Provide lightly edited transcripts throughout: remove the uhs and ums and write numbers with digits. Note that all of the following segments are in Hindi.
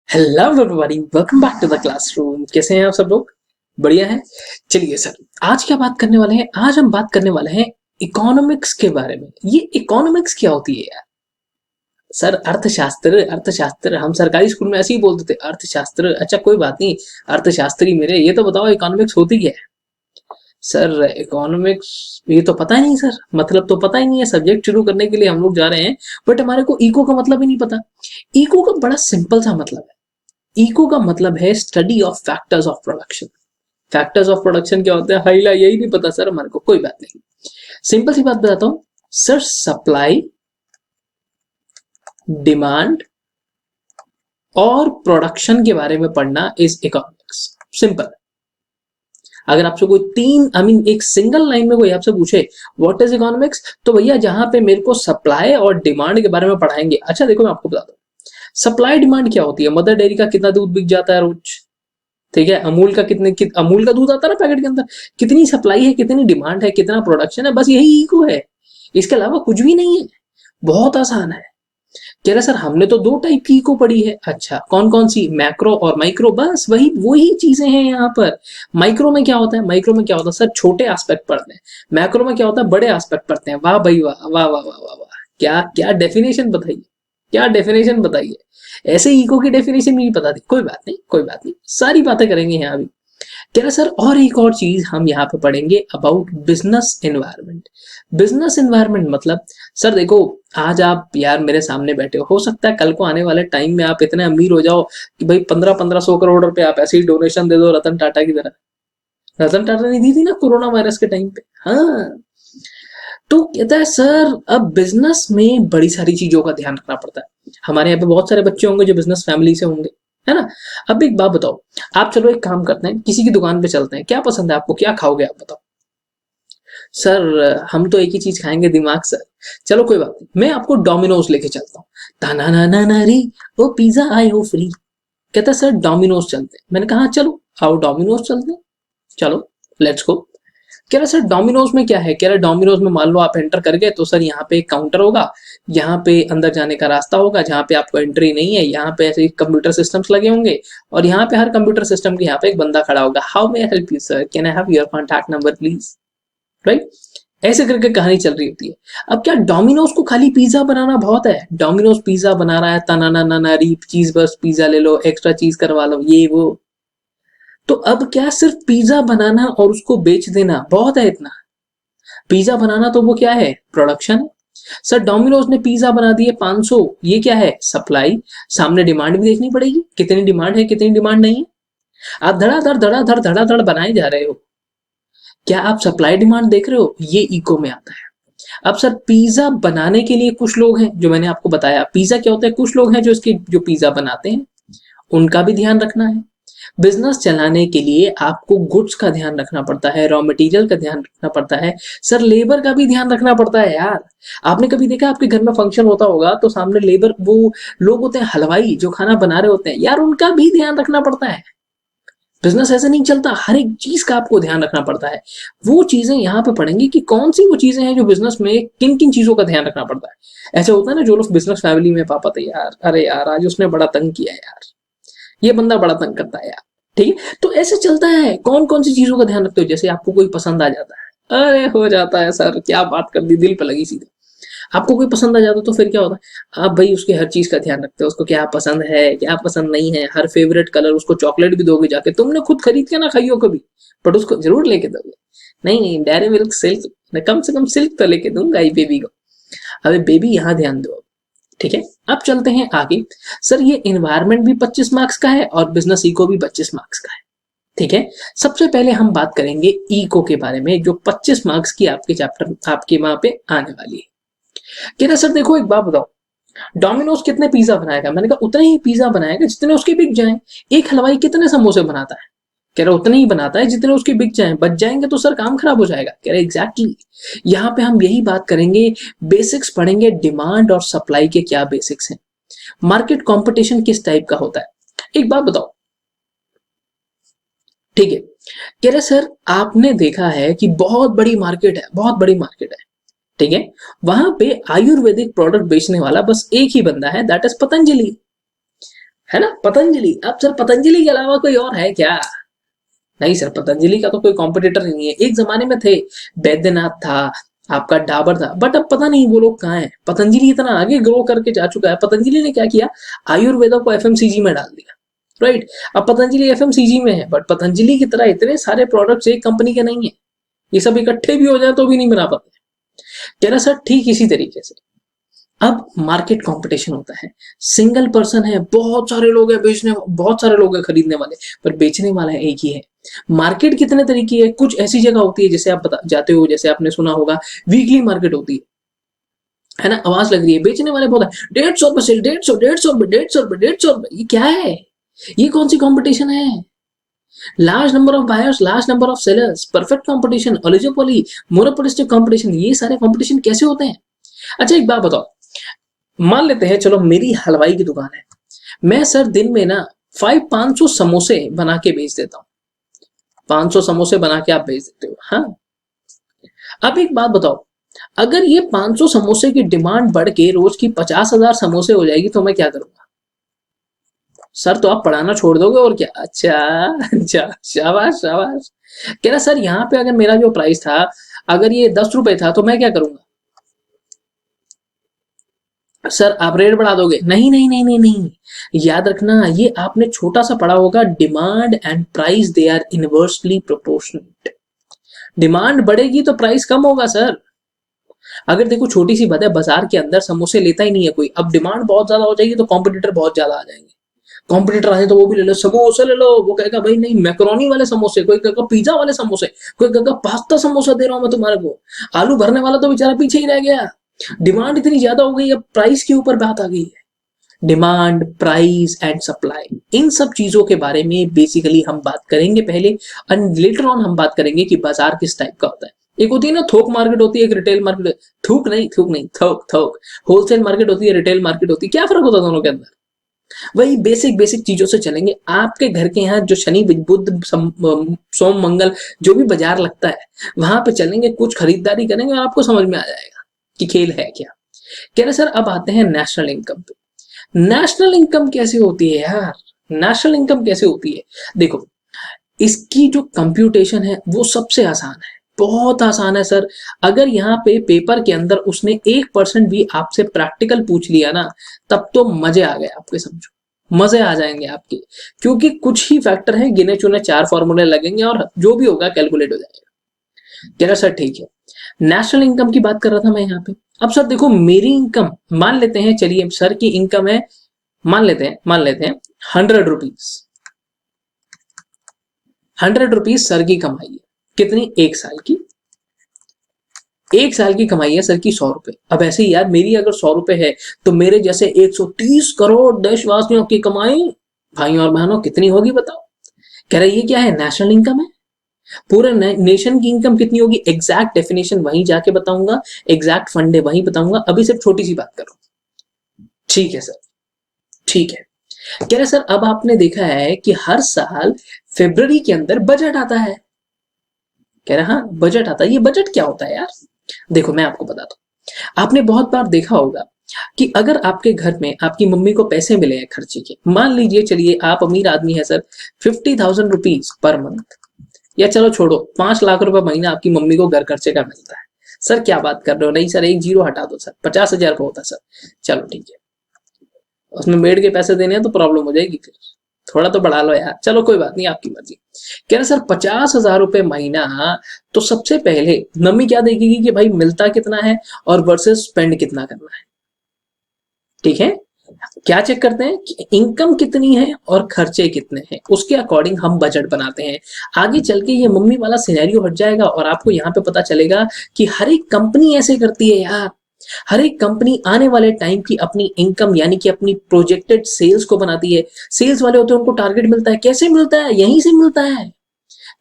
Hello everybody, welcome back to the classroom. कैसे हैं आप सब लोग? बढ़िया हैं। चलिए सर, आज क्या बात करने वाले हैं? आज हम बात करने वाले हैं इकोनॉमिक्स के बारे में। ये इकोनॉमिक्स क्या होती है यार? सर, अर्थशास्त्र। अर्थशास्त्र हम सरकारी स्कूल में ऐसे ही बोलते थे, अर्थशास्त्र। अच्छा कोई बात नहीं, अर्थशास्त्री मेरे, ये तो बताओ इकोनॉमिक्स होती क्या है? सर इकोनॉमिक्स, ये तो पता ही नहीं सर, मतलब तो पता ही नहीं है। सब्जेक्ट शुरू करने के लिए हम लोग जा रहे हैं, बट हमारे को इको का मतलब ही नहीं पता। इको का बड़ा सिंपल सा मतलब है। इको का मतलब है study of factors of production. Factors of production क्या होता है? हाईला यही नहीं पता सर हमारे को, कोई बात नहीं। सिंपल सी बात बताता हूं सर, सप्लाई, डिमांड और प्रोडक्शन के बारे में पढ़ना इज इकोनॉमिक्स। सिंपल। अगर आपसे कोई तीन एक सिंगल लाइन में कोई आपसे पूछे व्हाट इज इकोनॉमिक्स, तो भैया जहां पे मेरे को सप्लाई और डिमांड के बारे में पढ़ाएंगे। अच्छा देखो, मैं आपको बताता हूँ सप्लाई डिमांड क्या होती है। मदर डेयरी का कितना दूध बिक जाता है रोज? ठीक है, अमूल का अमूल का दूध आता है ना पैकेट के अंदर, कितनी सप्लाई है, कितनी डिमांड है, कितना प्रोडक्शन है, बस यही इको है। इसके अलावा कुछ भी नहीं है। बहुत आसान है। कह रहे सर हमने तो दो टाइप की इको पढ़ी है। अच्छा कौन कौन सी? मैक्रो और माइक्रो। बस वही वही चीजें हैं यहाँ पर। माइक्रो में क्या होता है? माइक्रो में क्या होता है सर? छोटे एस्पेक्ट पढ़ते हैं। मैक्रो में क्या होता है? बड़े एस्पेक्ट पढ़ते हैं। वाह भाई वाह, वाह वाह वाह वाह वाह, क्या क्या डेफिनेशन बताइए, क्या डेफिनेशन बताइए। ऐसे इको की डेफिनेशन नहीं पता थी। कोई बात नहीं, कोई बात नहीं, सारी बातें करेंगे यहाँ अभी। कह रहे सर और एक और चीज हम यहाँ पे पढ़ेंगे about business environment. Business environment मतलब, सर देखो, आज आप यार मेरे सामने बैठे हो सकता है कल को आने वाले टाइम में आप इतने अमीर हो जाओ कि भाई 1500 करोड़ रुपए आप ऐसे ही डोनेशन दे दो रतन टाटा की तरह। रतन टाटा ने दी थी ना कोरोना वायरस के टाइम पे। हाँ, तो कहता है सर अब बिजनेस में बड़ी सारी चीजों का ध्यान रखना पड़ता है। हमारे यहाँ पे बहुत सारे बच्चे होंगे जो बिजनेस फैमिली से होंगे, है ना? अब एक बात बताओ, आप चलो एक काम करते हैं, किसी की दुकान पे चलते हैं, क्या पसंद है आपको, क्या खाओगे आप बताओ? सर हम तो एक ही चीज खाएंगे, दिमाग सर। चलो कोई बात नहीं, मैं आपको डोमिनोज लेके चलता हूँ। ताना ना ना ना रे, वो पिज्जा आए हो फ्री। कहता सर डोमिनोज चलते हैं। मैंने कहा हाँ, चलो आओ डोमिनोज चलते हैं। चलो लेट्स गो। कह रहा सर डोमिनोज में क्या है? कह रहा डोमिनोज में मान लो आप एंटर कर गए तो सर यहाँ पे एक काउंटर होगा, यहाँ पे अंदर जाने का रास्ता होगा जहाँ पे आपको एंट्री नहीं है, यहाँ पे ऐसे कंप्यूटर सिस्टम्स लगे होंगे और यहाँ पे हर कंप्यूटर सिस्टम के यहाँ पे एक बंदा खड़ा होगा। How may I help you sir, can I have your contact number please? Right? ऐसे करके कहानी चल रही होती है। अब क्या डोमिनोज को खाली पिज्जा बनाना बहुत है? डोमिनोज पिज्जा बना रहा है, तना ना ना ना री चीज, बस पिज्जा ले लो, एक्स्ट्रा चीज करवा लो, ये वो। तो अब क्या सिर्फ पिज्जा बनाना और उसको बेच देना बहुत है इतना? पिज्जा बनाना तो वो क्या है? प्रोडक्शन। सर डोमिनोज ने पिज्जा बना दिए 500, ये क्या है? सप्लाई। सामने डिमांड भी देखनी पड़ेगी, कितनी डिमांड है कितनी डिमांड नहीं है। आप धड़ाधड़ धड़ाधड़ धड़ाधड़ बनाए जा रहे हो, क्या आप सप्लाई डिमांड देख रहे हो? ये इको में आता है। अब सर पिज्जा बनाने के लिए कुछ लोग हैं, जो मैंने आपको बताया पिज्जा क्या होता है, कुछ लोग हैं जो इसके जो पिज्जा बनाते हैं, उनका भी ध्यान रखना है। बिजनेस चलाने के लिए आपको गुड्स का ध्यान रखना पड़ता है, रॉ मटेरियल का ध्यान रखना पड़ता है, सर लेबर का भी ध्यान रखना पड़ता है यार। आपने कभी देखा आपके घर में फंक्शन होता होगा तो सामने लेबर, वो लोग होते हैं हलवाई जो खाना बना रहे होते हैं यार, उनका भी ध्यान रखना पड़ता है। बिजनेस ऐसे नहीं चलता, हर एक चीज का आपको ध्यान रखना पड़ता है। वो चीजें यहाँ पे पढ़ेंगे कि कौन सी वो चीजें हैं जो बिजनेस में किन किन चीजों का ध्यान रखना पड़ता है। ऐसा होता है ना जो लोग बिजनेस फैमिली में पापा थे यार, अरे यार आज उसने बड़ा तंग किया यार, ये बंदा बड़ा तंग करता है यार। ठीक है, तो ऐसे चलता है। कौन कौन सी चीजों का ध्यान रखते हो? जैसे आपको कोई पसंद आ जाता है, अरे हो जाता है सर, क्या बात कर दी, दिल पे लगी सीधे। आपको कोई पसंद आ जाता तो फिर क्या होता है? आप भाई उसके हर चीज का ध्यान रखते हो, उसको क्या पसंद है क्या पसंद नहीं है, हर फेवरेट कलर, उसको चॉकलेट भी दोगे जाके, तुमने खुद खरीद के ना खाई हो कभी, बट उसको जरूर लेके दोगे। नहीं नहीं, डेयरी मिल्क सिल्क, कम से कम सिल्क तो लेके दूंगा ही बेबी को। अबे बेबी यहाँ ध्यान दो। ठीक है, अब चलते हैं आगे। सर ये इन्वायरमेंट भी 25 मार्क्स का है और बिजनेस इको भी 25 मार्क्स का है। ठीक है, सबसे पहले हम बात करेंगे इको के बारे में, जो 25 मार्क्स की आपके चैप्टर आपके वहां पे आने वाली है। कह रहा सर देखो एक बात बताओ, डोमिनोज कितने पिज्जा बनाएगा? मैंने कहा उतने ही पिज्जा बनाएगा जितने उसके बिक जाए। एक हलवाई कितने समोसे बनाता है? कह रहा उतने ही बनाता है जितने उसके बिक जाए, बच जाएंगे तो सर काम खराब हो जाएगा। कह रहे एग्जैक्टली, यहाँ पे हम यही बात करेंगे, बेसिक्स पढ़ेंगे, डिमांड और सप्लाई के क्या बेसिक्स हैं, मार्केट कंपटीशन किस टाइप का होता है। एक बात बताओ, ठीक है, कह रहे सर आपने देखा है कि बहुत बड़ी मार्केट है, बहुत बड़ी मार्केट है, ठीक है, वहां पे आयुर्वेदिक प्रोडक्ट बेचने वाला बस एक ही बंदा है, दैट इज पतंजलि। है ना, पतंजलि। अब सर पतंजलि के अलावा कोई और है क्या? नहीं सर, पतंजलि का तो कोई कॉम्पिटिटर ही नहीं है। एक जमाने में थे, बैद्यनाथ था, आपका डाबर था, बट अब पता नहीं वो लोग कहाँ हैं। पतंजलि इतना आगे ग्रो करके जा चुका है। पतंजलि ने क्या किया, आयुर्वेदा को एफएमसीजी में डाल दिया, राइट। अब पतंजलि एफएमसीजी में है, बट पतंजलि की तरह इतने सारे प्रोडक्ट्स एक कंपनी के नहीं है। ये सब इकट्ठे भी हो जाए तो भी नहीं बना पाते। कह रहा सर ठीक इसी तरीके से अब मार्केट कंपटीशन होता है। सिंगल पर्सन है, बहुत सारे लोग हैं बेचने, बहुत सारे लोग हैं खरीदने वाले, पर बेचने वाला है एक ही है। मार्केट कितने तरीके है, कुछ ऐसी जगह होती है जैसे आप बता जाते हो, जैसे आपने सुना होगा वीकली मार्केट होती है ना, आवाज लग रही है, बेचने वाले बहुत है, 150 रुपए सेल, 150, 150 रुपए, 150 रुपए, 150 रुपए, ये क्या है? ये कौन सी कंपटीशन है? Large number of buyers, large number of sellers, perfect competition, oligopoly, monopolistic competition, ये सारे कंपटीशन कैसे होते हैं? अच्छा एक बात बताओ, मान लेते हैं चलो मेरी हलवाई की दुकान है, मैं सर दिन में ना 500 समोसे बना के बेच देता हूँ। 500 समोसे बना के आप बेच देते हो, हाँ। अब एक बात बताओ, अगर ये 500 समोसे की डिमांड बढ़ के रोज की 50,000 समोसे हो जाएगी तो मैं क्या करूंगा? सर तो आप पढ़ाना छोड़ दोगे और क्या? अच्छा, अच्छा, शाबाश शाबाश। कह रहा सर यहाँ पे अगर मेरा जो प्राइस था, अगर ये 10 रुपए था तो मैं क्या करूंगा? सर आप रेट बढ़ा दोगे? नहीं नहीं नहीं नहीं नहीं, याद रखना ये आपने छोटा सा पढ़ा होगा, demand and price they are inversely proportional. Demand बढ़ेगी तो प्राइस कम होगा सर। अगर देखो छोटी सी बात है, बाजार के अंदर समोसे लेता ही नहीं है कोई, अब डिमांड बहुत ज्यादा हो जाएगी तो कॉम्पिटिटर बहुत ज्यादा आ जाएंगे। कॉम्पिटिटर आए तो वो भी ले लो, समोसे ले लो, वो कहेगा भाई नहीं मैक्रोनी वाले समोसे, कोई कहेगा पिज्जा वाले समोसे, कोई कहेगा पास्ता समोसा दे रहा हूं मैं तुम्हारे को। आलू भरने वाला तो बेचारा पीछे ही रह गया। डिमांड इतनी ज्यादा हो गई, अब प्राइस के ऊपर बात आ गई है। डिमांड, प्राइस एंड सप्लाई, इन सब चीजों के बारे में बेसिकली हम बात करेंगे पहले, एंड लेटर ऑन हम बात करेंगे कि बाजार किस टाइप का होता है। एक होती है ना थोक मार्केट होती है, एक रिटेल मार्केट, थूक नहीं, थूक नहीं, थोक थोक। होलसेल मार्केट होती है, रिटेल मार्केट होती है, क्या फर्क होता है दोनों के अंदर? वही बेसिक बेसिक चीजों से चलेंगे। आपके घर के यहाँ जो शनि बुध सोम मंगल जो भी बाजार लगता है वहां पे चलेंगे, कुछ खरीदारी करेंगे और आपको समझ में आ जाएगा कि खेल है क्या। कह रहे सर अब आते हैं नेशनल इनकम पे। नेशनल इनकम कैसे होती है यार? नेशनल इनकम कैसे होती है? देखो, इसकी जो कंप्यूटेशन है वो सबसे आसान है, बहुत आसान है सर। अगर यहाँ पे पेपर के अंदर उसने 1% भी आपसे प्रैक्टिकल पूछ लिया ना, तब तो मजे आ गए आपके, समझो मजे आ जाएंगे आपके। क्योंकि कुछ ही फैक्टर हैं, गिने चुने 4 फॉर्मूले लगेंगे और जो भी होगा कैलकुलेट हो जाएगा। कह रहा सर ठीक है, नेशनल इनकम की बात कर रहा था मैं यहाँ पे। अब सर देखो मेरी इनकम मान लेते हैं, चलिए सर की इनकम है, मान लेते हैं 100 रुपीज। 100 रुपीज सर की कमाई है, कितनी? 1 साल की। 1 साल की कमाई है सर की 100 रुपए। अब ऐसे ही यार मेरी अगर 100 रुपए है तो मेरे जैसे 130 करोड़ देशवासियों की कमाई, भाई और बहनों, कितनी होगी बताओ? कह रहे ये क्या है, नेशनल इनकम है। पूरे नेशन की इनकम कितनी होगी, एग्जैक्ट डेफिनेशन वहीं जाके बताऊंगा, एग्जैक्ट फंडे वहीं बताऊंगा, अभी सिर्फ छोटी सी बात करो। ठीक है सर, ठीक है। कह रहे सर अब आपने देखा है कि हर साल फरवरी के अंदर बजट आता है। कह रहे हाँ बजट आता है, ये बजट क्या होता है यार? देखो मैं आपको बताता हूँ, आपने बहुत बार देखा होगा कि अगर आपके घर में आपकी मम्मी को पैसे मिले हैं खर्चे के, मान लीजिए चलिए आप अमीर आदमी है सर, 50,000 रुपीज पर मंथ, या चलो छोड़ो 5 लाख रुपए महीना आपकी मम्मी को घर खर्चे का मिलता है। सर क्या बात कर रहे हो? नहीं सर एक जीरो हटा दो सर, 50,000 का होता है सर। चलो ठीक है, उसमें मेड के पैसे देने हैं तो प्रॉब्लम हो जाएगी फिर, थोड़ा तो बढ़ा लो यार, चलो कोई बात नहीं आपकी मर्जी। कह रहे सर 50,000 रुपए महीना, तो सबसे पहले मम्मी क्या देखेगी कि भाई मिलता कितना है और वर्सेस स्पेंड कितना करना है। ठीक है, क्या चेक करते हैं कि इनकम कितनी है और खर्चे कितने हैं, उसके अकॉर्डिंग हम बजट बनाते हैं। आगे चल के ये मम्मी वाला सिनेरियो हट जाएगा और आपको यहाँ पे पता चलेगा कि हर एक कंपनी ऐसे करती है यार। हर एक कंपनी आने वाले टाइम की अपनी इनकम यानी कि अपनी प्रोजेक्टेड सेल्स को बनाती है। सेल्स वाले होते हैं, उनको टारगेट मिलता है, कैसे मिलता है? यहीं से मिलता है।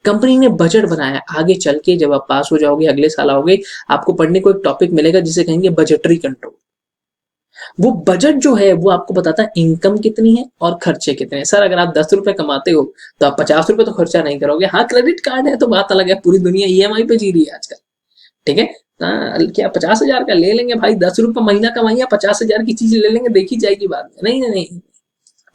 कंपनी ने बजट बनाया, आगे चल के जब आप पास हो जाओगे, अगले साल आओगे, आपको पढ़ने को एक टॉपिक मिलेगा जिसे कहेंगे बजटरी कंट्रोल। वो बजट जो है वो आपको बताता है इनकम कितनी है और खर्चे कितने हैं। सर अगर आप 10 रुपए कमाते हो तो आप 50 रुपए तो खर्चा नहीं करोगे। हाँ क्रेडिट कार्ड है तो बात अलग है, पूरी दुनिया ईएमआई पे जी रही है आजकल। ठीक है, क्या 50,000 का ले लेंगे भाई, 10 रुपए महीना कमाइए, 50,000 की चीज ले लेंगे, देखी जाएगी बाद में। नहीं नहीं नहीं,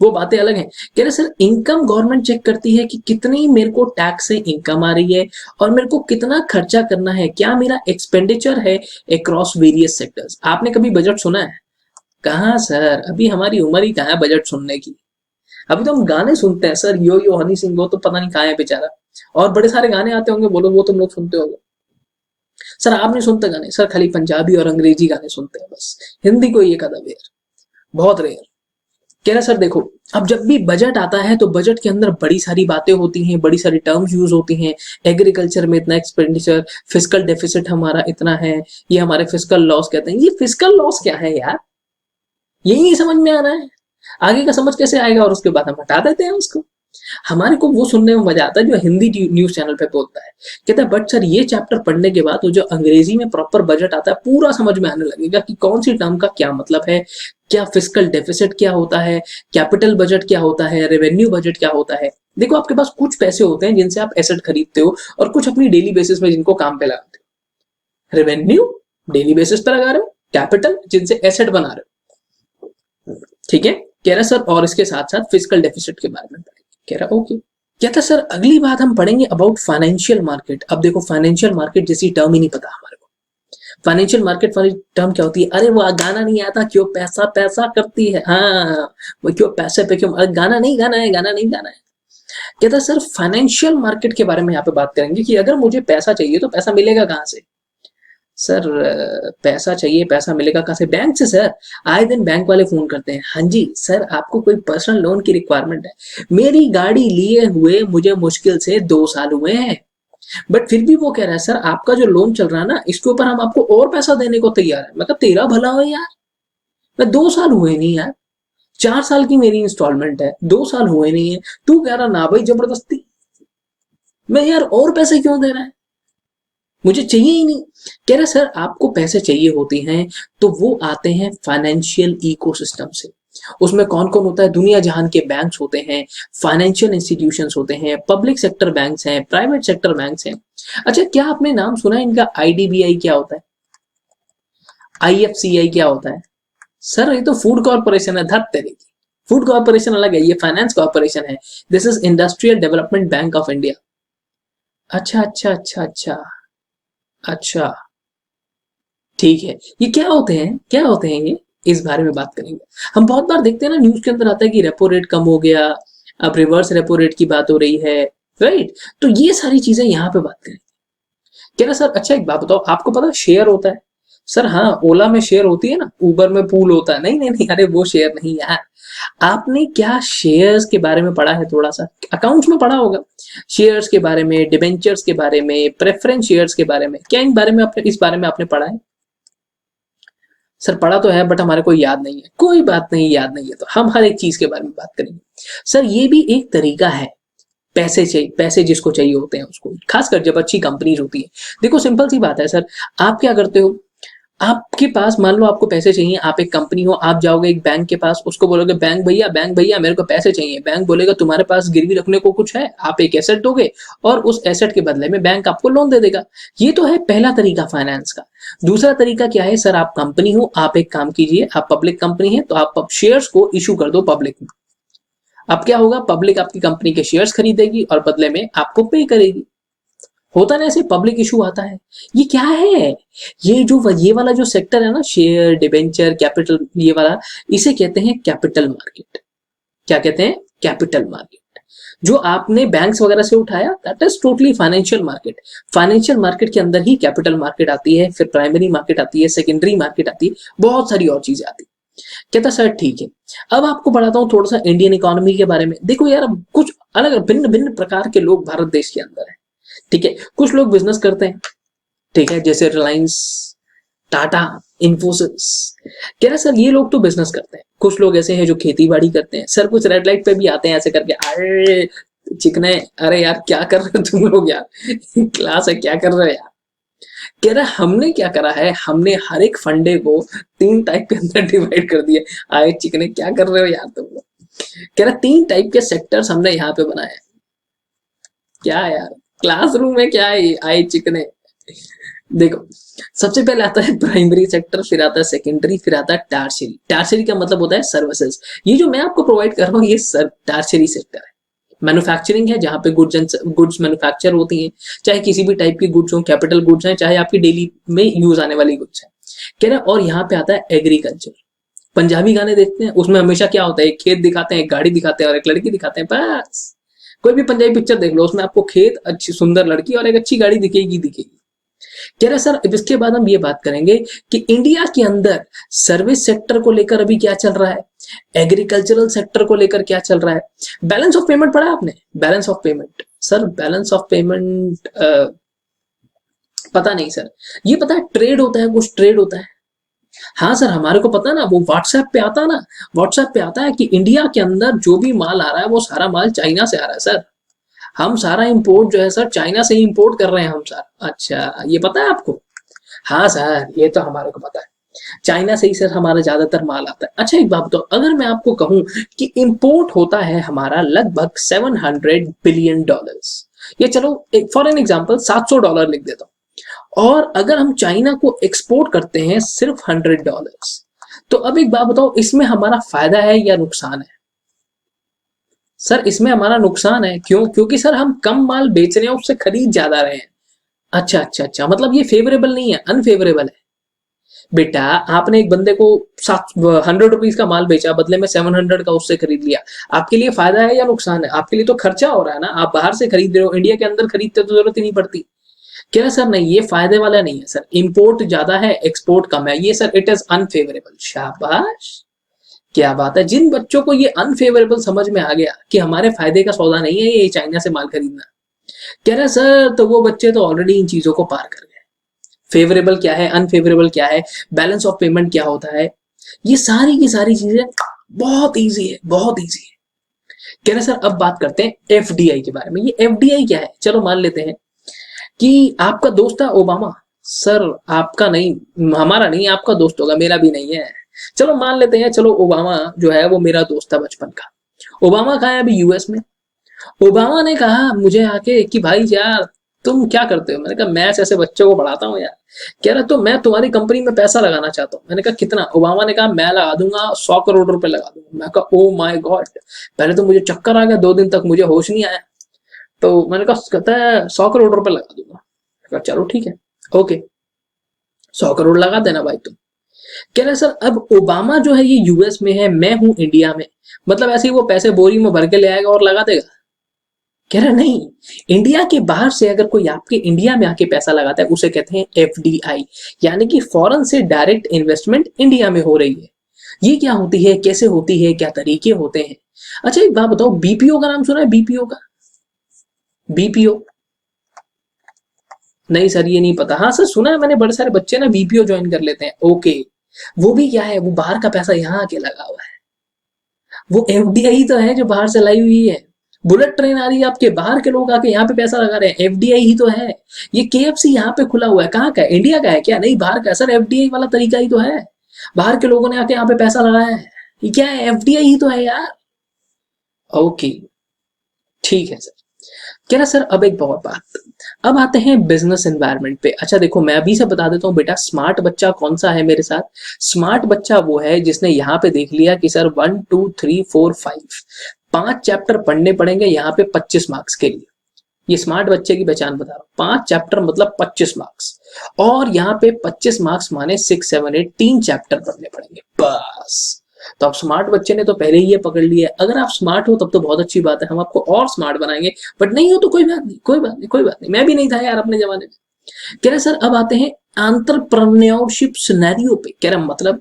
वो बातें अलग हैं। कह रहे सर इनकम गवर्नमेंट चेक करती है कि कितनी मेरे को टैक्स से इनकम आ रही है और मेरे को कितना खर्चा करना है, क्या मेरा एक्सपेंडिचर है अक्रॉस वेरियस सेक्टर्स। आपने कभी बजट सुना है? कहाँ सर, अभी हमारी उम्र ही कहाँ है बजट सुनने की। अभी तो हम गाने सुनते हैं सर, यो यो हनी सिंह वो तो पता नहीं कहाँ है बेचारा, और बड़े सारे गाने आते होंगे, बोलो वो तुम लोग सुनते होगे। सर आप नहीं सुनते गाने? सर खाली पंजाबी और अंग्रेजी गाने सुनते हैं बस, हिंदी को ये कदम रेयर, बहुत रेयर। कह रहा सर देखो, अब जब भी बजट आता है तो बजट के अंदर बड़ी सारी बातें होती हैं, बड़ी सारी टर्म्स यूज होती हैं। एग्रीकल्चर में इतना एक्सपेंडिचर, फिस्कल डेफिसिट हमारा इतना है, ये हमारे फिस्कल लॉस कहते हैं। ये फिस्कल लॉस क्या है यार, यही नहीं समझ में आ रहा है। आगे का समझ कैसे आएगा, और उसके बाद हम हटा देते हैं उसको। हमारे को वो सुनने में मजा आता है जो हिंदी न्यूज चैनल पे बोलता है, कहता है बट सर ये चैप्टर पढ़ने के बाद वो जो अंग्रेजी में प्रॉपर बजट आता है पूरा समझ में आने लगेगा कि कौन सी टर्म का क्या मतलब है, क्या फिस्कल डेफिसिट क्या होता है, कैपिटल बजट क्या होता है, रेवेन्यू बजट क्या होता है। देखो आपके पास कुछ पैसे होते हैं जिनसे आप एसेट खरीदते हो, और कुछ अपनी डेली बेसिस में जिनको काम पे लगाते हो। रेवेन्यू डेली बेसिस पे लगा रहे हो, कैपिटल जिनसे एसेट बना रहे हो, ठीक है। कह रहा सर और इसके साथ साथ फिजिकल डेफिसिट के बारे में कह रहा ओके। कहता सर अगली बात हम पढ़ेंगे अबाउट फाइनेंशियल मार्केट। अब देखो फाइनेंशियल मार्केट जैसी टर्म ही नहीं पता हमारे को। फाइनेंशियल मार्केट वाली टर्म क्या होती है? अरे वो गाना नहीं आता, क्यों पैसा पैसा करती है, हाँ वो क्यों पैसे पे क्यों, गाना नहीं गाना है, गाना नहीं गाना है। कहता सर फाइनेंशियल मार्केट के बारे में यहाँ पे बात करेंगे कि अगर मुझे पैसा चाहिए तो पैसा मिलेगा कहाँ से। सर पैसा चाहिए, पैसा मिलेगा कहाँ से? बैंक से सर। आए दिन बैंक वाले फोन करते हैं, हाँ जी सर आपको कोई पर्सनल लोन की रिक्वायरमेंट है। मेरी गाड़ी लिए हुए मुझे मुश्किल से 2 साल हुए हैं, बट फिर भी वो कह रहा है सर आपका जो लोन चल रहा है ना इसके ऊपर हम आपको और पैसा देने को तैयार है। मैं कहा तेरा भला हो यार, मैं 2 साल हुए नहीं यार, 4 साल की मेरी इंस्टॉलमेंट है, 2 साल हुए नहीं है, तू कह रहा ना भाई जबरदस्ती। मैं यार और पैसे क्यों दे रहा है, मुझे चाहिए ही नहीं। कह रहे सर आपको पैसे चाहिए होते हैं तो वो आते हैं फाइनेंशियल इकोसिस्टम से। उसमें कौन कौन होता है? दुनिया जहान के बैंक्स होते हैं, फाइनेंशियल इंस्टीट्यूशंस होते हैं, पब्लिक सेक्टर बैंक्स हैं, प्राइवेट सेक्टर बैंक्स हैं। अच्छा क्या आपने नाम सुना है इनका? आईडीबीआई क्या होता है? आईएफसीआई क्या होता है? सर ये तो फूड कॉर्पोरेशन है, धत तेरे की। फूड कॉर्पोरेशन अलग है, ये फाइनेंस कॉर्पोरेशन है। This is industrial development bank of India. अच्छा अच्छा अच्छा अच्छा अच्छा, ठीक है। ये क्या होते हैं, क्या होते हैं ये, इस बारे में बात करेंगे। हम बहुत बार देखते हैं ना न्यूज के अंदर आता है कि रेपो रेट कम हो गया, अब रिवर्स रेपो रेट की बात हो रही है, राइट। तो ये सारी चीजें यहाँ पे बात करेंगे। कह रहे सर अच्छा एक बात बताओ, आपको पता शेयर होता है? सर हाँ ओला में शेयर होती है ना, उबर में पूल होता है। नहीं नहीं नहीं, अरे वो शेयर नहीं यार। आपने क्या शेयर्स के बारे में पढ़ा है? थोड़ा सा अकाउंट्स में पढ़ा होगा, शेयर्स के बारे में, डिबेंचर्स के बारे में, प्रेफरेंस शेयर्स के बारे में। क्या इन बारे में आपने, इस बारे में आपने पढ़ा है? सर पढ़ा तो है बट हमारे को याद नहीं है। कोई बात नहीं, याद नहीं है तो हम हर एक चीज के बारे में बात करेंगे। सर ये भी एक तरीका है, पैसे चाहिए, पैसे जिसको चाहिए होते हैं उसको, खासकर जब अच्छी कंपनीज होती है। देखो सिंपल सी बात है सर, आप क्या करते हो, आपके पास मान लो आपको पैसे चाहिए, आप एक कंपनी हो, आप जाओगे एक बैंक के पास, उसको बोलोगे बैंक भैया, बैंक भैया मेरे को पैसे चाहिए। बैंक बोलेगा तुम्हारे पास गिरवी रखने को कुछ है? आप एक एसेट दोगे और उस एसेट के बदले में बैंक आपको लोन दे देगा। ये तो है पहला तरीका फाइनेंस का। दूसरा तरीका क्या है सर, आप कंपनी हो, आप एक काम कीजिए, आप पब्लिक कंपनी है तो आप शेयर्स को इशू कर दो पब्लिक में। अब क्या होगा, पब्लिक आपकी कंपनी के शेयर्स खरीदेगी और बदले में आपको पे करेगी। होता ना ऐसे, पब्लिक इशू आता है। ये क्या है, ये वाला जो सेक्टर है ना, शेयर डिबेंचर कैपिटल, ये वाला, इसे कहते हैं कैपिटल मार्केट। क्या कहते हैं? Capital market. जो आपने बैंक्स वगैरह से उठाया that is totally financial market. Financial market के अंदर ही कैपिटल मार्केट आती है, फिर प्राइमरी मार्केट आती है, सेकेंडरी मार्केट आती है, बहुत सारी और चीजें आती है। कहता सर ठीक है, अब आपको बताता हूँ थोड़ा सा इंडियन इकोनॉमी के बारे में। देखो यार कुछ अलग भिन्न भिन्न प्रकार के लोग भारत देश के अंदर है, ठीक है। कुछ लोग बिजनेस करते हैं, ठीक है, जैसे रिलायंस, टाटा, इन्फोसिस। कह रहे सर ये लोग तो बिजनेस करते हैं। कुछ लोग ऐसे हैं जो खेती बाड़ी करते हैं। सर कुछ रेड लाइट पे भी आते हैं ऐसे करके, अरे चिकने, अरे यार क्या कर रहे हो तुम लोग यार, क्लास है क्या कर रहे हो यार। कह रहा हमने क्या करा है, हमने हर एक फंडे को 3 टाइप के अंदर डिवाइड कर दिया। आए चिकने क्या कर रहे हो यार तुम लोग। कह रहा 3 टाइप के सेक्टर्स हमने यहाँ पे बनाए। क्या यार क्लासरूम में क्या है, आए चिकने। देखो, सबसे पहले आता है प्राइमरी सेक्टर, फिर आता है सेकेंडरी, फिर आता है टर्शियरी। टर्शियरी का मतलब होता है सर्विसेज। ये जो मैं आपको प्रोवाइड कर रहा हूँ ये टर्शियरी सेक्टर है। मैन्युफैक्चरिंग है जहां पे गुड्स मैन्युफैक्चर होती हैं, चाहे किसी भी टाइप की गुड्स हो, कैपिटल गुड्स हैं, चाहे आपकी डेली में यूज आने वाली गुड्स हैं, कह रहे हैं। और यहाँ पे आता है एग्रीकल्चर। पंजाबी गाने देखते हैं, उसमें हमेशा क्या होता है, एक खेत दिखाते हैं, एक गाड़ी दिखाते हैं और एक लड़की दिखाते हैं, बस। कोई भी पंजाबी पिक्चर देख लो, उसमें आपको खेत, अच्छी सुंदर लड़की और एक अच्छी गाड़ी दिखेगी दिखेगी। कह रहे सर अब इसके बाद हम ये बात करेंगे कि इंडिया के अंदर सर्विस सेक्टर को लेकर अभी क्या चल रहा है, एग्रीकल्चरल सेक्टर को लेकर क्या चल रहा है। बैलेंस ऑफ पेमेंट पढ़ा आपने? Balance of payment, sir balance of payment पता नहीं सर। ये पता है ट्रेड होता है, कुछ ट्रेड होता है। हाँ सर हमारे को पता ना, वो व्हाट्सएप पे आता ना, व्हाट्सएप पे आता है कि इंडिया के अंदर जो भी माल आ रहा है वो सारा माल चाइना से आ रहा है सर। हम सारा इंपोर्ट जो है सर चाइना से ही इंपोर्ट कर रहे हैं हम सर। अच्छा ये पता है आपको? हाँ सर ये तो हमारे को पता है, चाइना से ही सर हमारा ज्यादातर माल आता है। अच्छा एक बात बताओ, अगर मैं आपको कहूं कि इंपोर्ट होता है हमारा लगभग 700 बिलियन डॉलर्स, ये चलो एक फॉर एन एग्जांपल $700 लिख देता हूं, और अगर हम चाइना को एक्सपोर्ट करते हैं सिर्फ $100, तो अब एक बात बताओ, इसमें हमारा फायदा है या नुकसान है? सर इसमें हमारा नुकसान है। क्यों? क्योंकि सर हम कम माल बेच रहे हैं, उससे खरीद ज्यादा रहे हैं। अच्छा अच्छा अच्छा, मतलब ये फेवरेबल नहीं है, अनफेवरेबल है। बेटा आपने एक बंदे को 100 रुपीज का माल बेचा, बदले में 700 का उससे खरीद लिया, आपके लिए फायदा है या नुकसान है? आपके लिए तो खर्चा हो रहा है ना, आप बाहर से खरीद रहे हो, इंडिया के अंदर खरीदते तो जरूरत ही नहीं पड़ती। कह रहे सर नहीं ये फायदे वाला नहीं है सर, इंपोर्ट ज्यादा है एक्सपोर्ट कम है, ये सर इट इज अनफेवरेबल। शाबाश, क्या बात है। जिन बच्चों को ये अनफेवरेबल समझ में आ गया कि हमारे फायदे का सौदा नहीं है ये चाइना से माल खरीदना, कह रहे सर तो वो बच्चे तो ऑलरेडी इन चीजों को पार कर गए। फेवरेबल क्या है, अनफेवरेबल क्या है, बैलेंस ऑफ पेमेंट क्या होता है, ये सारी की सारी चीजें बहुत इजी है, बहुत इजी है। कह रहे सर अब बात करते हैं एफडीआई के बारे में। ये एफडीआई क्या है? चलो मान लेते हैं कि आपका दोस्त है ओबामा। सर आपका नहीं, हमारा नहीं, आपका दोस्त होगा, मेरा भी नहीं है। चलो मान लेते हैं, चलो ओबामा जो है वो मेरा दोस्त था बचपन का। ओबामा कहा है अभी यूएस में। ओबामा ने कहा मुझे आके कि भाई यार तुम क्या करते हो? मैंने कहा मैं ऐसे बच्चों को पढ़ाता हूँ यार। कह रहा तो मैं तुम्हारी कंपनी में पैसा लगाना चाहता हूँ। मैंने कहा कितना? ओबामा ने कहा मैं लगा दूंगा 100 करोड़ रुपए लगा दूंगा। मैं कहा ओ माय गॉड, पहले तो मुझे चक्कर आ गया, 2 दिन तक मुझे होश नहीं आया। तो मैंने कहा कहता है 100 करोड़ रुपए लगा दूंगा। कहा चलो ठीक है, ओके 100 करोड़ लगा देना भाई तुम। कह रहे सर अब ओबामा जो है ये यूएस में है, मैं हूं इंडिया में, मतलब ऐसे ही वो पैसे बोरी में भर के ले आएगा और लगा देगा? कह रहा नहीं, इंडिया के बाहर से अगर कोई आपके इंडिया में आके पैसा लगाता है उसे कहते हैं एफडीआई, यानी कि फॉरेन से डायरेक्ट इन्वेस्टमेंट इंडिया में हो रही है। ये क्या होती है, कैसे होती है, क्या तरीके होते हैं? अच्छा एक बात बताओ, बीपीओ का नाम सुना है? बीपीओ का, बीपीओ नहीं सर ये नहीं पता। हाँ सर सुना है मैंने, बड़े सारे बच्चे ना बीपीओ ज्वाइन कर लेते हैं। ओके, वो भी क्या है, वो बाहर का पैसा यहाँ आके लगा हुआ है। वो एफडीआई तो है जो बाहर से लाई हुई है। बुलेट ट्रेन आ रही है आपके, बाहर के लोग आके यहाँ पे पैसा लगा रहे हैं, एफडीआई ही तो है। ये केएफसी यहाँ पे खुला हुआ है, कहाँ का है? इंडिया का है क्या? नहीं बाहर का है सर, एफडीआई वाला तरीका ही तो है। बाहर के लोगों ने आके यहाँ पे पैसा लगाया है, ये क्या है? एफडीआई ही तो है यार। ओके ठीक है सर। कह रहा सर अब एक बहुत बात, अब आते हैं बिजनेस एनवायरनमेंट पे। अच्छा देखो मैं अभी से बता देता हूँ बेटा, स्मार्ट बच्चा कौन सा है मेरे साथ? स्मार्ट बच्चा वो है जिसने यहाँ पे देख लिया कि सर 1 2 3 4 5 5 चैप्टर पढ़ने पड़ेंगे यहाँ पे 25 मार्क्स के लिए। ये स्मार्ट बच्चे की पहचान बता रहा हूँ, 5 चैप्टर मतलब 25 मार्क्स। और यहाँ पे 25 मार्क्स माने 6 7 8 3 चैप्टर पढ़ने पड़ेंगे बस। तो आप स्मार्ट बच्चे ने तो पहले ही ये पकड़ लिया है। अगर आप स्मार्ट हो तब तो बहुत अच्छी बात है, हम आपको और स्मार्ट बनाएंगे। बट नहीं हो तो कोई बात नहीं, कोई बात नहीं, कोई बात नहीं, मैं भी नहीं था यार अपने जमाने में। कह रहे सर अब आते हैं एंटरप्रेन्योरशिप सिनेरियो पे। कह रहे मतलब,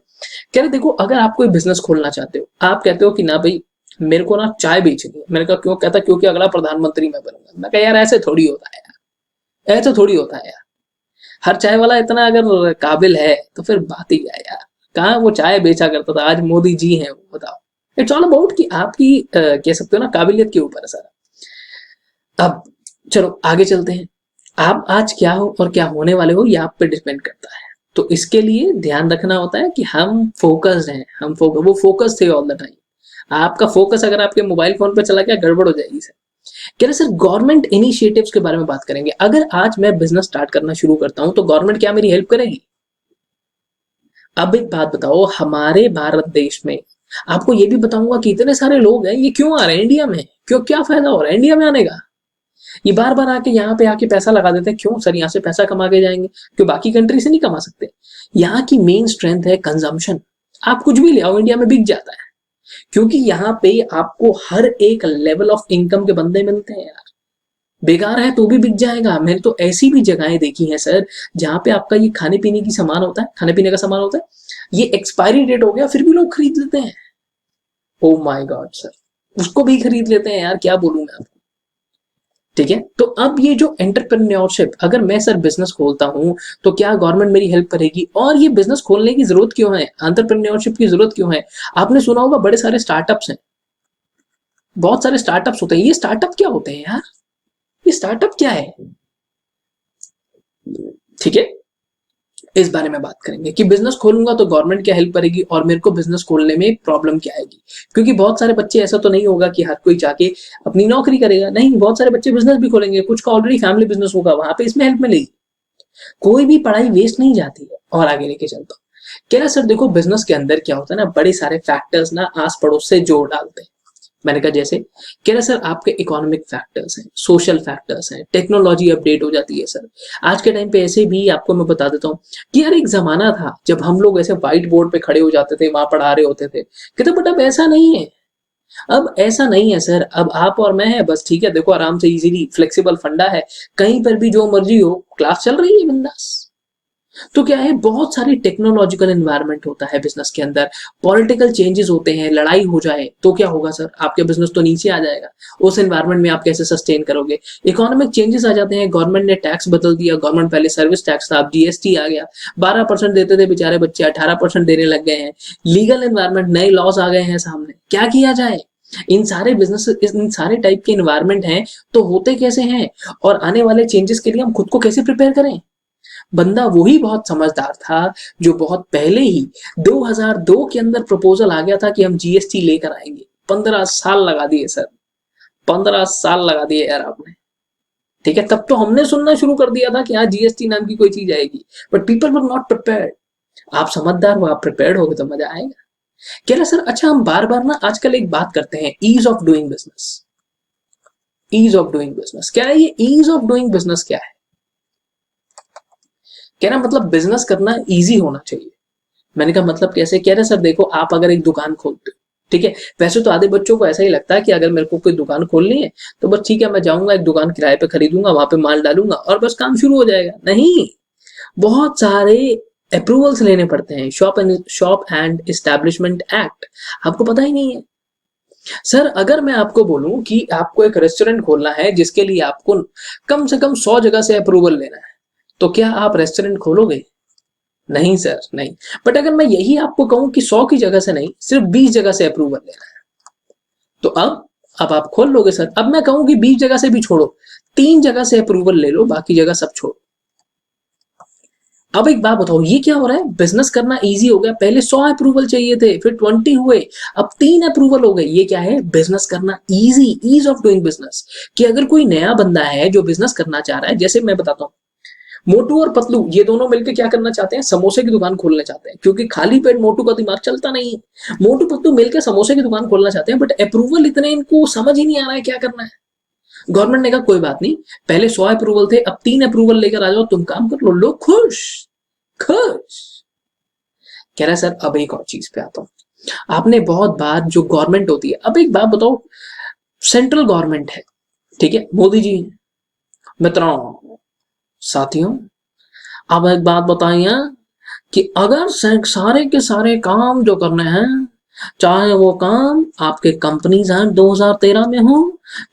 कह रहे देखो अगर आप कोई बिजनेस खोलना चाहते हो, आप कहते हो कि ना भाई मेरे को ना चाय बेचनी है। मैंने कहा क्यों? कहता क्योंकि अगला प्रधानमंत्री मैं बनूंगा। मैं कहा यार ऐसे थोड़ी होता है यार, ऐसे थोड़ी होता है यार। हर चाय वाला इतना अगर काबिल है तो फिर बात ही क्या है यार। कहाँ वो चाय बेचा करता था, आज मोदी जी हैं वो, बताओ। इट्स ऑल अबाउट कि आपकी कह सकते हो ना काबिलियत के ऊपर है सारा। अब चलो आगे चलते हैं। आप आज क्या हो और क्या होने वाले हो ये आप पे डिपेंड करता है। तो इसके लिए ध्यान रखना होता है कि हम फोकस्ड हैं, वो फोकस थे ऑल द टाइम। आपका फोकस अगर आपके मोबाइल फोन पे चला गया गड़बड़ हो जाएगी सर। कह रहे सर गवर्नमेंट इनिशिएटिव्स के बारे में बात करेंगे। अगर आज मैं बिजनेस स्टार्ट करना शुरू करता हूं तो गवर्नमेंट क्या मेरी हेल्प करेगी? अब एक बात बताओ, हमारे भारत देश में आपको ये भी बताऊंगा कि इतने सारे लोग हैं, ये क्यों आ रहे हैं इंडिया में? क्यों, क्या फायदा हो रहा है इंडिया में आने का? ये बार बार आके यहाँ पे आके पैसा लगा देते हैं। क्यों सर? यहाँ से पैसा कमा के जाएंगे, क्यों बाकी कंट्री से नहीं कमा सकते? यहाँ की मेन स्ट्रेंथ है कंजम्पशन। आप कुछ भी ले आओ इंडिया में बिक जाता है, क्योंकि यहाँ पे आपको हर एक लेवल ऑफ इनकम के बंदे मिलते हैं यार। बेकार है तो भी बिक जाएगा। मैंने तो ऐसी भी जगहें देखी हैं सर, जहां पे आपका ये खाने पीने की सामान होता है, खाने पीने का सामान होता है, ये एक्सपायरी डेट हो गया फिर भी लोग खरीद लेते हैं। ओ माय गॉड सर, उसको भी खरीद लेते हैं यार, क्या बोलूं मैं आपको। ठीक है, तो अब ये जो एंटरप्रेन्योरशिप, अगर मैं सर बिजनेस खोलता हूं तो क्या गवर्नमेंट मेरी हेल्प करेगी? और ये बिजनेस खोलने की जरूरत क्यों है, एंटरप्रेन्योरशिप की जरूरत क्यों है? आपने सुना होगा बड़े सारे स्टार्टअप्स हैं, बहुत सारे स्टार्टअप्स होते हैं। ये स्टार्टअप क्या होते हैं यार? ये स्टार्टअप क्या है? ठीक है, इस बारे में बात करेंगे कि बिजनेस खोलूंगा तो गवर्नमेंट क्या हेल्प करेगी और मेरे को बिजनेस खोलने में प्रॉब्लम क्या आएगी। क्योंकि बहुत सारे बच्चे, ऐसा तो नहीं होगा कि हर कोई जाके अपनी नौकरी करेगा, नहीं, बहुत सारे बच्चे बिजनेस भी खोलेंगे, कुछ का ऑलरेडी फैमिली बिजनेस होगा, वहां पे इसमें हेल्प मिलेगी। कोई भी पढ़ाई वेस्ट नहीं जाती है। और आगे लेके चलता हूँ, कह रहा सर देखो बिजनेस के अंदर क्या होता है ना, बड़े सारे फैक्टर्स ना आस पड़ोस से जोड़ डालते हैं। मैंने कहा जैसे, कह रहा सर आपके इकोनॉमिक फैक्टर्स हैं, सोशल फैक्टर्स हैं, टेक्नोलॉजी अपडेट हो जाती है सर। आज के टाइम पे ऐसे भी आपको मैं बता देता हूँ कि यार एक जमाना था जब हम लोग ऐसे व्हाइट बोर्ड पे खड़े हो जाते थे, वहां पढ़ा रहे होते थे, कहते बट अब ऐसा नहीं है। अब ऐसा नहीं है सर, अब आप और मैं है बस, ठीक है, देखो आराम से इजीली फ्लेक्सिबल फंडा है, कहीं पर भी जो मर्जी हो क्लास चल रही है बिंदास। तो क्या है, बहुत सारी टेक्नोलॉजिकल एनवायरनमेंट होता है बिजनेस के अंदर, पॉलिटिकल चेंजेस होते हैं, लड़ाई हो जाए तो क्या होगा सर, आपके बिजनेस तो नीचे आ जाएगा। उस एनवायरनमेंट में आप कैसे सस्टेन करोगे? इकोनॉमिक चेंजेस आ जाते हैं, गवर्नमेंट ने टैक्स बदल दिया, गवर्नमेंट पहले सर्विस टैक्स था, अब जीएसटी आ गया, 12% देते थे बेचारे बच्चे, 18% देने लग गए हैं। लीगल एनवायरनमेंट, नए लॉस आ गए हैं सामने, क्या किया जाए? इन सारे बिजनेस, इन सारे टाइप के एनवायरनमेंट हैं तो होते कैसे हैं, और आने वाले चेंजेस के लिए हम खुद को कैसे प्रिपेयर करें? बंदा वही बहुत समझदार था जो बहुत पहले ही 2002 के अंदर प्रपोजल आ गया था कि हम जीएसटी लेकर आएंगे। 15 साल लगा दिए सर, 15 साल लगा दिए यार आपने। ठीक है, तब तो हमने सुनना शुरू कर दिया था कि हाँ जीएसटी नाम की कोई चीज आएगी, but people were not prepared. आप समझदार हो, आप प्रिपेयर्ड हो तो मजा आएगा। कह रहा सर अच्छा हम बार बार ना आजकल एक बात करते हैं, ease of doing business. Ease of doing business क्या है? ये ईज ऑफ डूइंग बिजनेस क्या है? कह रहा मतलब बिजनेस करना इजी होना चाहिए। मैंने कहा मतलब कैसे? कह रहे सर देखो आप अगर एक दुकान खोलते हो, ठीक है, वैसे तो आधे बच्चों को ऐसा ही लगता है कि अगर मेरे को कोई दुकान खोलनी है तो बस ठीक है मैं जाऊंगा एक दुकान किराए पे खरीदूंगा, वहां पे माल डालूंगा और बस काम शुरू हो जाएगा। नहीं, बहुत सारे अप्रूवल्स लेने पड़ते हैं। शॉप एंड एस्टैब्लिशमेंट एक्ट आपको पता ही नहीं है सर। अगर मैं आपको बोलूं कि आपको एक रेस्टोरेंट खोलना है जिसके लिए आपको कम से कम 100 जगह से अप्रूवल लेना है, तो क्या आप रेस्टोरेंट खोलोगे? नहीं सर, नहीं। बट अगर मैं यही आपको कहूं कि 100 की जगह से नहीं, सिर्फ 20 जगह से अप्रूवल लेना है, तो अब आप खोल लोगे सर। अब मैं कहूं कि 20 जगह से भी छोड़ो, 3 जगह से अप्रूवल ले लो, बाकी जगह सब छोड़ो। अब एक बात बताओ, ये क्या हो रहा है? बिजनेस करना इजी हो गया। पहले 100 अप्रूवल चाहिए थे, फिर 20 हुए, अब 3 अप्रूवल हो गए। ये क्या है? बिजनेस करना easy, ease of doing business. कि अगर कोई नया बंदा है जो बिजनेस करना चाह रहा है, जैसे मैं बताता हूँ, मोटू और पतलू ये दोनों मिलकर क्या करना चाहते हैं? समोसे की दुकान खोलना चाहते हैं, क्योंकि खाली पेट मोटू का दिमाग चलता नहीं है। मोटू पतलू मिलकर समोसे की दुकान खोलना चाहते हैं, बट अप्रूवल इतने इनको समझ ही नहीं आ रहा है क्या करना है। गवर्नमेंट ने कहा कोई बात नहीं, पहले 100 अप्रूवल थे, अब 3 अप्रूवल लेकर आ जाओ, तुम काम कर लो, लोग खुश खुश। कह रहा है सर अब एक और चीज पे आता हूं, आपने बहुत बात जो गवर्नमेंट होती है, अब एक बात बताओ, सेंट्रल गवर्नमेंट है, ठीक है, मोदी जी, मित्रों, साथियों, अब एक बात बताइए कि अगर सारे के सारे काम जो करने हैं, चाहे वो काम आपके कंपनीज एक्ट 2013 में हो,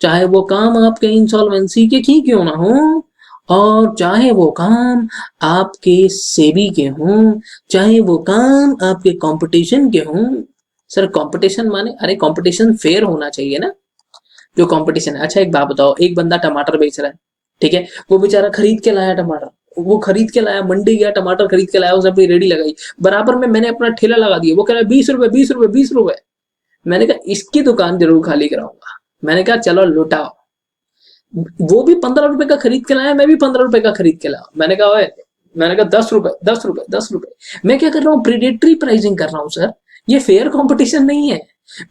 चाहे वो काम आपके इंसॉल्वेंसी के क्यों ना हो, और चाहे वो काम आपके सेबी के हों, चाहे वो काम आपके कंपटीशन के हों। सर कंपटीशन माने, अरे कंपटीशन फेयर होना चाहिए ना, जो कंपटीशन है। अच्छा एक बात बताओ, एक बंदा टमाटर बेच रहा है, ठीक है, वो बेचारा खरीद के लाया टमाटर, वो खरीद के लाया, मंडी गया, टमाटर खरीद के लाया, उसने अपनी रेडी लगाई, बराबर में मैंने अपना ठेला लगा दिया, वो कह रहा है 20 रुपए 20 रुपए 20 रुपए। मैंने कहा इसकी दुकान जरूर खाली कराऊंगा। मैंने कहा चलो लुटाओ, वो भी 15 रुपए का खरीद के लाया, मैं भी 15 रुपए का खरीद के लाया। मैंने कहा 10 रुपए, 10 रुपए, 10 रुपए। मैं क्या कर रहा हूँ, प्रीडेटरी प्राइसिंग कर रहा हूँ सर, ये फेयर कंपटीशन नहीं है,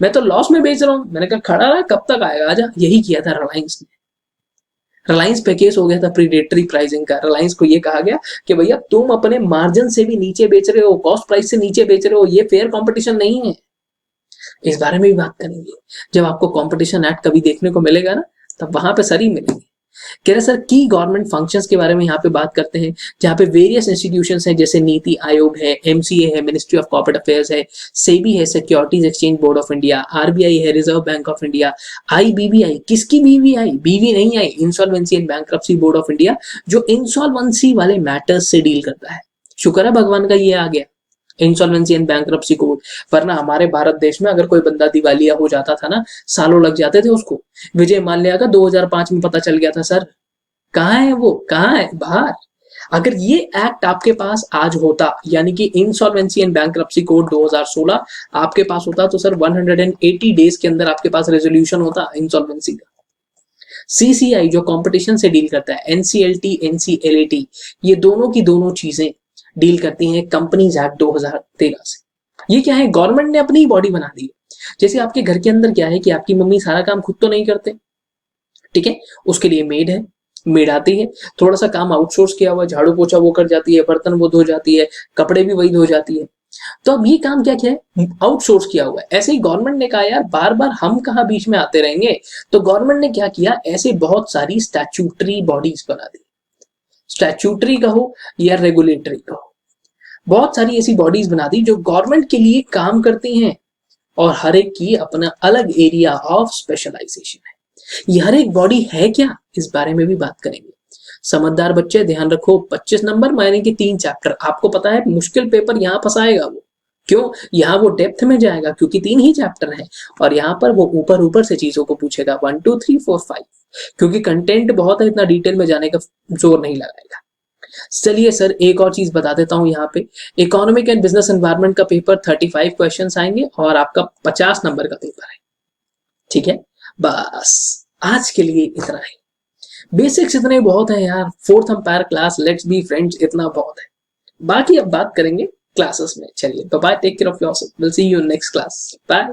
मैं तो लॉस में बेच रहा हूँ। मैंने कहा खड़ा रहा, कब तक आएगा, आजा। यही किया था रिलायंस ने। रिलायंस पे केस हो गया था प्रीडेटरी प्राइसिंग का। रिलायंस को ये कहा गया कि भैया तुम अपने मार्जिन से भी नीचे बेच रहे हो, कॉस्ट प्राइस से नीचे बेच रहे हो, ये फेयर कंपटीशन नहीं है। इस बारे में भी बात करेंगे। जब आपको कंपटीशन एक्ट कभी देखने को मिलेगा ना, तब वहां पे सर ही मिलेंगे। कह रहे सर की गवर्नमेंट फंक्शंस के बारे में यहाँ पे बात करते हैं, जहाँ पे वेरियस इंस्टीट्यूशंस हैं, जैसे नीति आयोग है, एमसीए है, मिनिस्ट्री ऑफ कॉर्पोरेट अफेयर्स है, सेबी है, securities exchange board of India, RBI है, reserve bank of India, IBBI. किसकी बीबीआई? बीवी नहीं I, insolvency and bankruptcy board of India, जो इंसॉल्वेंसी वाले मैटर्स से डील करता है। शुक्र है भगवान का ये आ गया, इंसॉल्वेंसी एंड बैंक्रप्सी कोड। वरना हमारे भारत देश में अगर कोई बंदा दिवालिया हो जाता था ना, सालों लग जाते थे उसको। विजय माल्या का 2005 में पता चल गया था सर। कहाँ है वो, कहाँ है, बाहर। अगर ये एक्ट आपके पास आज होता, यानी कि इंसॉल्वेंसी एंड बैंक्रप्सी कोड 2016 आपके पास होता, तो सर 180 डेज के अंदर आपके पास रेजोल्यूशन होता इंसॉल्वेंसी का। सीसीआई जो कंपटीशन से डील करता है, एनसीएलटी, एनसीएलएटी, ये दोनों की दोनों चीजें डील करती हैं कंपनीज एक्ट 2013 से। ये क्या है, गवर्नमेंट ने अपनी बॉडी बना दी है। जैसे आपके घर के अंदर क्या है कि आपकी मम्मी सारा काम खुद तो नहीं करते, ठीक है, उसके लिए मेड है, मेड आती है, थोड़ा सा काम आउटसोर्स किया हुआ, झाड़ू पोछा वो कर जाती है, बर्तन वो धो जाती है, कपड़े भी वही धो जाती है। तो अब ये काम क्या क्या है, आउटसोर्स किया हुआ है। ऐसे ही गवर्नमेंट ने कहा यार बार बार हम कहाँ बीच में आते रहेंगे, तो गवर्नमेंट ने क्या किया, ऐसे बहुत सारी स्टैट्यूटरी बॉडीज बना दी। स्टैट्यूटरी कहो या रेगुलेटरी कहो, बहुत सारी ऐसी बॉडीज बना दी जो गवर्नमेंट के लिए काम करती हैं, और हर एक की अपना अलग एरिया ऑफ स्पेशलाइजेशन है। ये हर एक बॉडी है क्या, इस बारे में भी बात करेंगे। समझदार बच्चे ध्यान रखो, 25 नंबर मायने के 3 चैप्टर। आपको पता है मुश्किल पेपर यहाँ फंसाएगा वो, क्यों, यहाँ वो डेप्थ में जाएगा क्योंकि 3 ही चैप्टर हैं, और यहाँ पर वो ऊपर ऊपर से चीजों को पूछेगा 1 2 3 4 5, क्योंकि कंटेंट बहुत है, इतना डिटेल में जाने का जोर नहीं लगाएगा। चलिए सर एक और चीज बता देता हूं, यहाँ पे इकोनॉमिक एंड बिजनेस एनवायरनमेंट का पेपर 35 क्वेश्चंस आएंगे और आपका 50 नंबर का पेपर है, ठीक है। बस आज के लिए इतना ही, बेसिक्स इतने बहुत है यार। Fourth umpire class, let's be friends, इतना बहुत है। बाकी अब बात करेंगे क्लासेस में। चलिए bye, take care of yourself, will see you in next class, bye.